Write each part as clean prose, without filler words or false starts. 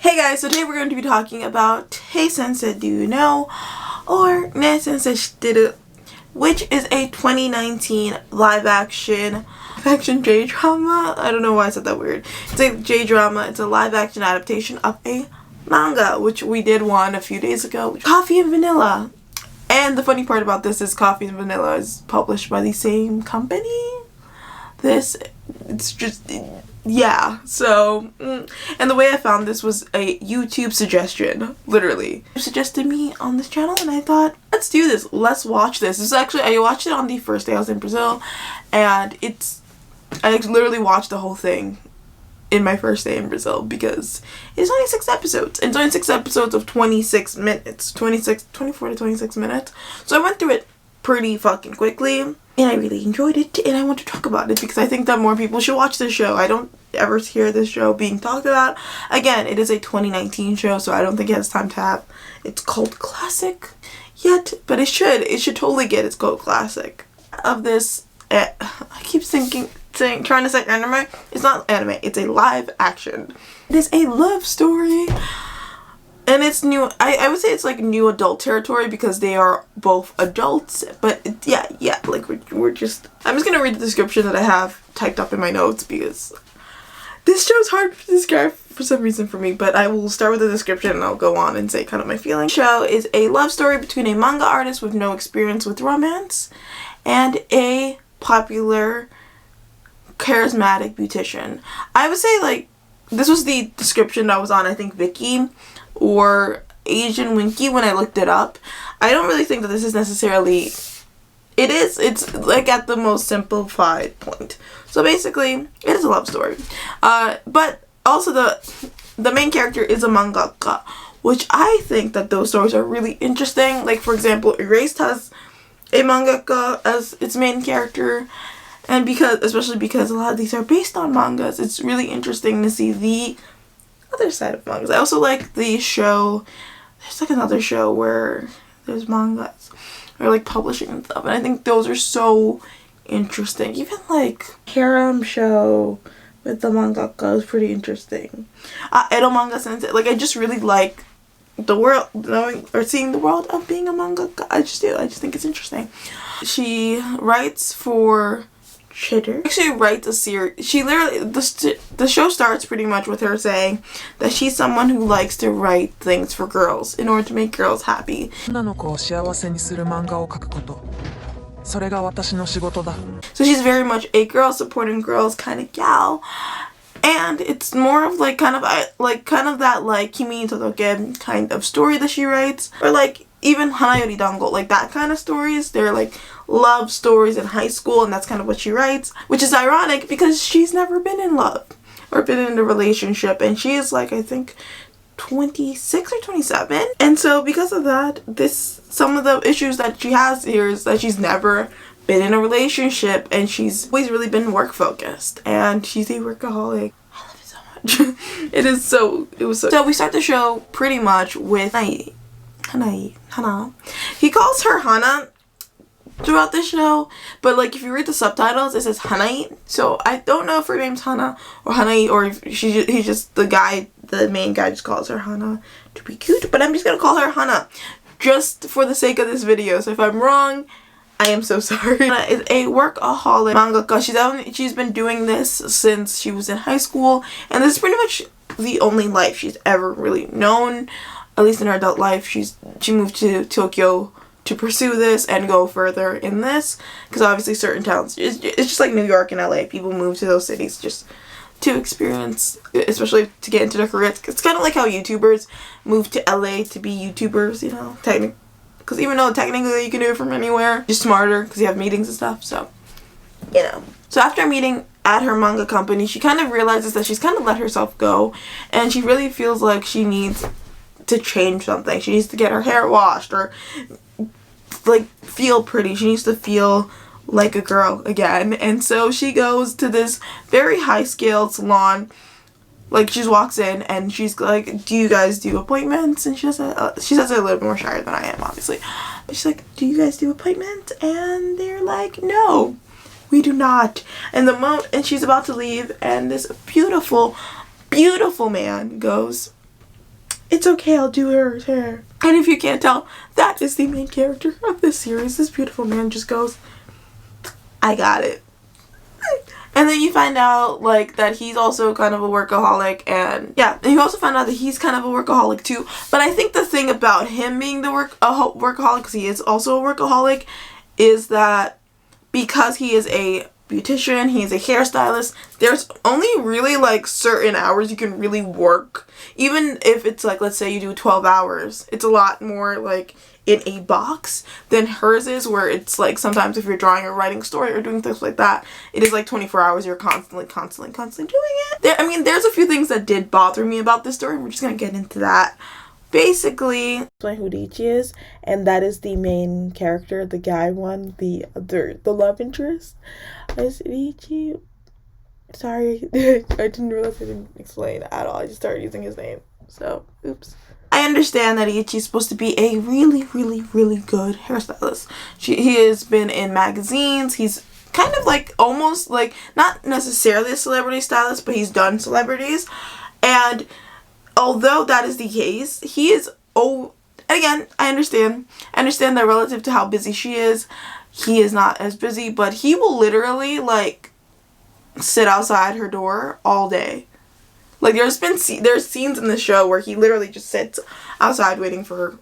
Hey guys, so today we're going to be talking about Nee Sensei Do You Know, or Nee Sensei Shiranai, which is a 2019 live-action J-drama. I don't know why I said that weird. It's a J-drama. It's a live-action adaptation of a manga, which we did one a few days ago, Coffee and Vanilla. And the funny part about this is Coffee and Vanilla is published by the same company. Yeah, so, and the way I found this was a YouTube suggestion, literally. It suggested me on this channel, and I thought, let's do this, let's watch this. This is actually, I watched it on the first day I was in Brazil, and I literally watched the whole thing in my first day in Brazil, because it's only 6 episodes, and it's only 6 episodes of 26 minutes, 24 to 26 minutes, so I went through it pretty fucking quickly. And I really enjoyed it, and I want to talk about it because I think that more people should watch this show. I don't ever hear this show being talked about. Again, it is a 2019 show, so I don't think it has time to have its cult classic yet, but it should totally get its cult classic. Of this, I keep trying to say anime. It's not anime, it's a live action. It is a love story. And it's new, I would say it's like new adult territory because they are both adults, but yeah, like I'm just gonna read the description that I have typed up in my notes because this show's hard to describe for some reason for me, but I will start with the description and I'll go on and say kind of my feelings. The show is a love story between a manga artist with no experience with romance and a popular charismatic beautician. I would say like, this was the description that was on, I think, Viki or Asian Winky when I looked it up. I don't really think that this is necessarily, it's like at the most simplified point. So basically, it is a love story. But also the main character is a mangaka, which I think that those stories are really interesting. Like for example, Erased has a mangaka as its main character. And especially because a lot of these are based on mangas, it's really interesting to see the other side of mangas. I also like the show, there's like another show where there's mangas or like publishing and stuff, and I think those are so interesting. Even like harem show with the mangaka is pretty interesting. Edo Manga Sensei, like I just really like the world, knowing or seeing the world of being a mangaka. I just think it's interesting. She writes for Shitter. Actually writes a series. She literally, the show starts pretty much with her saying that she's someone who likes to write things for girls in order to make girls happy. So she's very much a girl supporting girls kind of gal. And it's more of like kind of that like Kimi to Todoke kind of story that she writes, or like even Hana Yori Dango, like that kind of stories. They're like love stories in high school, and that's kind of what she writes, which is ironic because she's never been in love or been in a relationship, and she is like I think 26 or 27. And so because of that, some of the issues that she has here is that she's never been in a relationship, and she's always really been work focused, and she's a workaholic. I love it so much. So we start the show pretty much with Hana. He calls her Hana throughout the show, but like if you read the subtitles it says Hanai, so I don't know if her name's Hana or Hanai, or if he's just the main guy just calls her Hana to be cute, but I'm just gonna call her Hana just for the sake of this video, so if I'm wrong, I am so sorry. Hana is a workaholic mangaka. She's been doing this since she was in high school, and this is pretty much the only life she's ever really known, at least in her adult life. She moved to Tokyo to pursue this and go further in this, because obviously certain towns, it's just like New York and LA, people move to those cities just to experience, especially to get into their careers. It's kind of like how YouTubers move to LA to be YouTubers, you know, technically, because even though technically you can do it from anywhere, just smarter because you have meetings and stuff, so, you know. So after a meeting at her manga company, she kind of realizes that she's kind of let herself go, and she really feels like she needs to change something. She needs to get her hair washed, or like feel pretty. She needs to feel like a girl again. And so she goes to this very high scale salon. Like she just walks in and she's like, do you guys do appointments? And she says it a little bit more shy than I am, obviously, but she's like, do you guys do appointments? And they're like, no, we do not. And she's about to leave, and this beautiful man goes, It's okay, I'll do her hair. And if you can't tell, that is the main character of this series. This beautiful man just goes, I got it. And then you find out, like, that he's also kind of a workaholic, and yeah, and you also find out that he's kind of a workaholic too. But I think the thing about him being the workaholic, because he is also a workaholic, is that because he is a beautician, he's a hairstylist, there's only really like certain hours you can really work. Even if it's like, let's say you do 12 hours, it's a lot more like in a box than hers is, where it's like sometimes if you're drawing or writing a story or doing things like that, it is like 24 hours you're constantly doing it. I mean, there's a few things that did bother me about this story. We're just gonna get into that. Basically, explain who Ichi is, and that is the main character, the guy one, the love interest. Is it Ichi? Sorry, I didn't realize I didn't explain at all. I just started using his name, so oops. I understand that Ichi is supposed to be a really, really, really good hairstylist. He has been in magazines. He's kind of like almost like not necessarily a celebrity stylist, but he's done celebrities. And although that is the case, he is, again, I understand that relative to how busy she is, he is not as busy, but he will literally like sit outside her door all day. Like there's scenes in the show where he literally just sits outside waiting for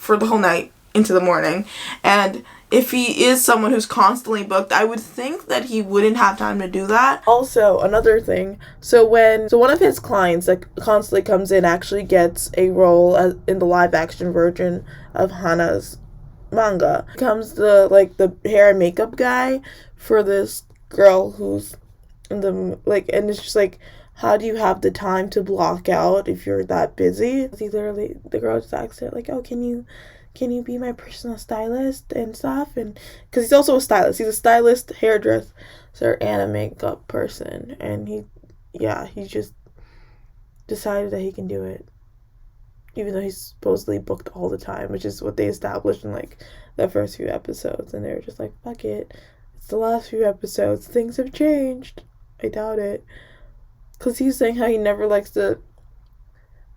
the whole night into the morning. And if he is someone who's constantly booked, I would think that he wouldn't have time to do that. Also, another thing, so one of his clients that constantly comes in actually gets a role in the live action version of Hana's manga. Comes the hair and makeup guy for this girl who's in the and it's just like, how do you have the time to block out if you're that busy? The girl just asks her like, oh, can you be my personal stylist and stuff? And because he's also a stylist. He's a stylist, hairdresser, and a makeup person. And he just decided that he can do it. Even though he's supposedly booked all the time, which is what they established in like the first few episodes. And they were just like, fuck it. It's the last few episodes. Things have changed. I doubt it. Because he's saying how he never likes to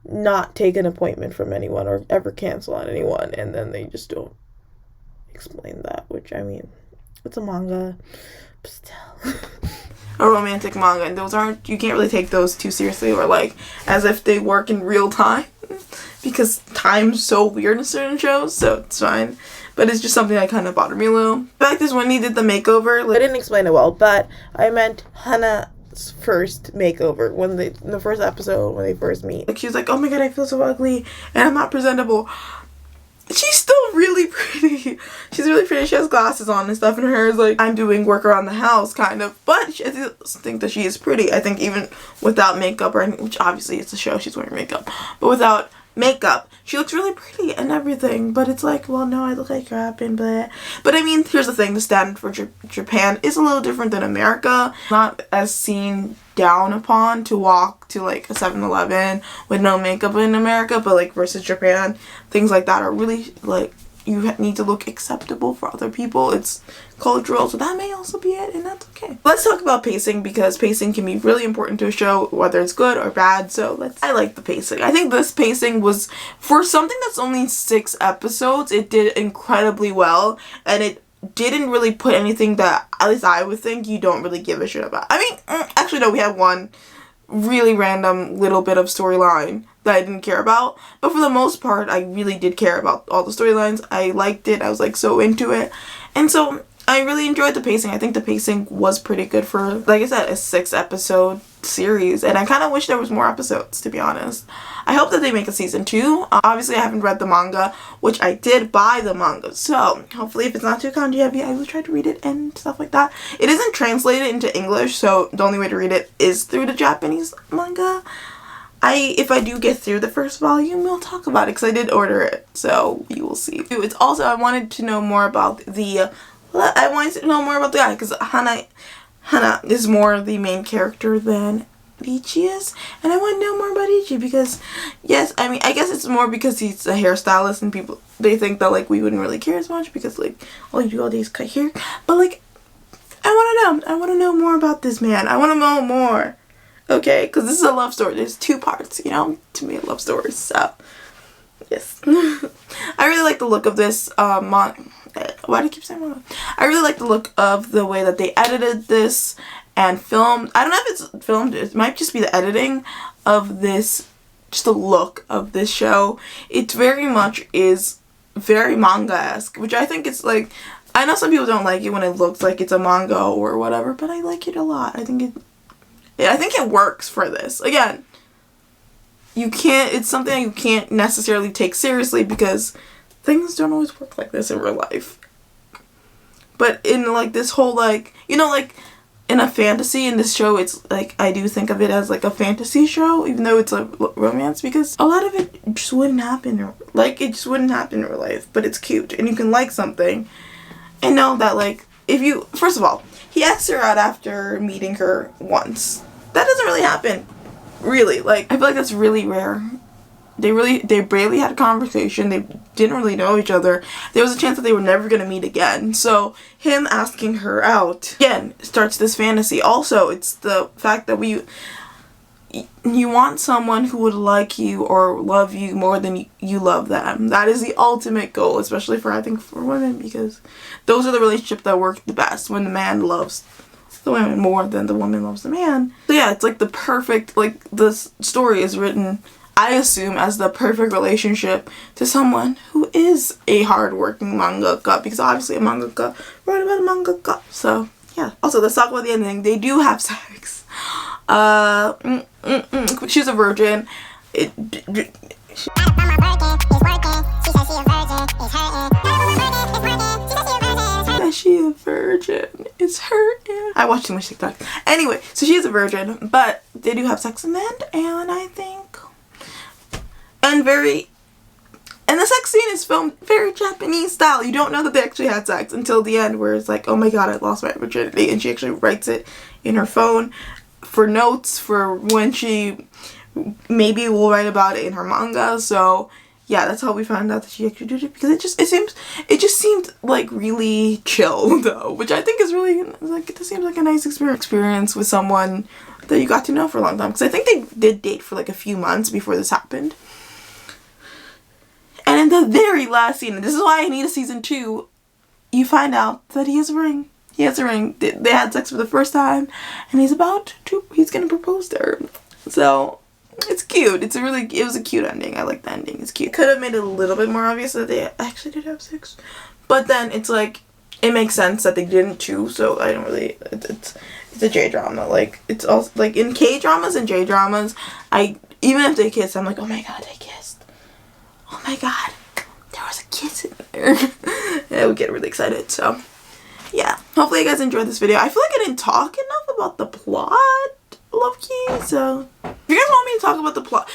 not take an appointment from anyone or ever cancel on anyone, and then they just don't explain that, which, I mean, it's a manga, but still. A romantic manga, and you can't really take those too seriously, or like as if they work in real time, because time's so weird in certain shows, so it's fine. But it's just something that kind of bothered me a little. The fact is, when he did the makeover, I didn't explain it well, but I meant Hana's first makeover, in the first episode when they first meet. Like, she was like, oh my god, I feel so ugly and I'm not presentable. She's still really pretty. She's really pretty. She has glasses on and stuff, and her hair is like, I'm doing work around the house, kind of. But I think that she is pretty. I think even without makeup, which obviously it's a show, she's wearing makeup, but without makeup, she looks really pretty and everything. But it's like, well, no, I look like crap and blah. But I mean, here's the thing, the standard for Japan is a little different than America. Not as seen down upon to walk to like a 7-Eleven with no makeup in America, but like versus Japan, things like that are really like, you need to look acceptable for other people. It's cultural, so that may also be it, and that's okay. Let's talk about pacing, because pacing can be really important to a show, whether it's good or bad. So I like the pacing. I think this pacing was, for something that's only 6 episodes, it did incredibly well, and it didn't really put anything that, at least I would think, you don't really give a shit about. I mean, actually no, we had one really random little bit of storyline that I didn't care about, but for the most part I really did care about all the storylines. I liked it. I was like so into it, and so I really enjoyed the pacing. I think the pacing was pretty good for, like I said, a 6-episode series, and I kind of wish there was more episodes, to be honest. I hope that they make a season 2. Obviously I haven't read the manga, which I did buy the manga, so hopefully if it's not too kanji heavy, I will try to read it and stuff like that. It isn't translated into English, so the only way to read it is through the Japanese manga. If I do get through the first volume, we'll talk about it, because I did order it, so you will see. It's also, I wanted to know more about the guy, because Hana is more the main character than Ichi is, and I want to know more about Ichi, because yes, I mean, I guess it's more because he's a hairstylist and people, they think that like we wouldn't really care as much because like all you do all day is cut hair, but like I want to know more about this man. I want to know more. Okay, because this is a love story. There's 2 parts, you know, to me, love stories. So, yes. I really like the look of this why do I keep saying manga? I really like the look of the way that they edited this and filmed. I don't know if it's filmed. It might just be the editing of this, just the look of this show. It very much is very manga-esque, which I think it's like, I know some people don't like it when it looks like it's a manga or whatever, but I like it a lot. I think it works for this. Again, it's something you can't necessarily take seriously because things don't always work like this in real life. But in like this whole like, you know, like in a fantasy, in this show, it's like, I do think of it as like a fantasy show, even though it's a romance, because a lot of it just wouldn't happen, like it just wouldn't happen in real life, but it's cute and you can like something and know that like, if you, first of all, he asked her out after meeting her once. That doesn't really happen, really. Like, I feel like that's really rare. They barely had a conversation. They didn't really know each other. There was a chance that they were never going to meet again. So him asking her out, again, starts this fantasy. Also, it's the fact that you want someone who would like you or love you more than you love them. That is the ultimate goal, especially for, I think, for women, because those are the relationships that work the best, when the man loves the woman more than the woman loves the man. So yeah, it's like the perfect, like, this story is written, I assume, as the perfect relationship to someone who is a hardworking mangaka, because obviously a mangaka wrote about a mangaka. So yeah. Also, let's talk about the ending. They do have sex. She's a virgin. She a virgin. It's hurting. I watch too much TikTok. Anyway, so she's a virgin, but they do have sex in the end, and I think, and the sex scene is filmed very Japanese style. You don't know that they actually had sex until the end, where it's like, oh my god, I lost my virginity, and she actually writes it in her phone for notes for when she maybe will write about it in her manga. So yeah, that's how we found out that she actually did it, because it just seemed like really chill though, which I think is really, like, it just seems like a nice experience with someone that you got to know for a long time, because I think they did date for like a few months before this happened. And in the very last scene, and this is why I need a season 2, you find out that he has a ring. He has a ring. They had sex for the first time, and he's gonna propose to her. So it's cute. It was a cute ending. I like the ending. It's cute. Could have made it a little bit more obvious that they actually did have sex, but then it's like, it makes sense that they didn't too. So I don't really. It's a J-drama. Like, it's also like in K-dramas and J-dramas, even if they kiss, I'm like, oh my god, they kissed. Oh my god, there was a kiss in there. Yeah, we get really excited. So yeah, hopefully you guys enjoyed this video. I feel like I didn't talk enough about the plot, low-key. So if you guys want me to talk about the plot,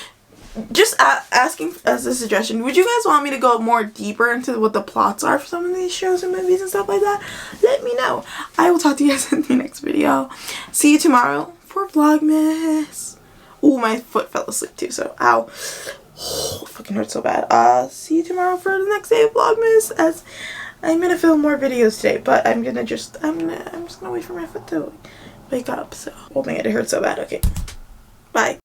just asking as a suggestion, would you guys want me to go more deeper into what the plots are for some of these shows and movies and stuff like that? Let me know. I will talk to you guys in the next video. See you tomorrow for Vlogmas. Ooh, my foot fell asleep too, so ow. Oh, it fucking hurts so bad. See you tomorrow for the next day of Vlogmas, as I'm gonna film more videos today, but I'm just gonna wait for my foot to wake up, so hoping it hurts so bad. Okay, bye.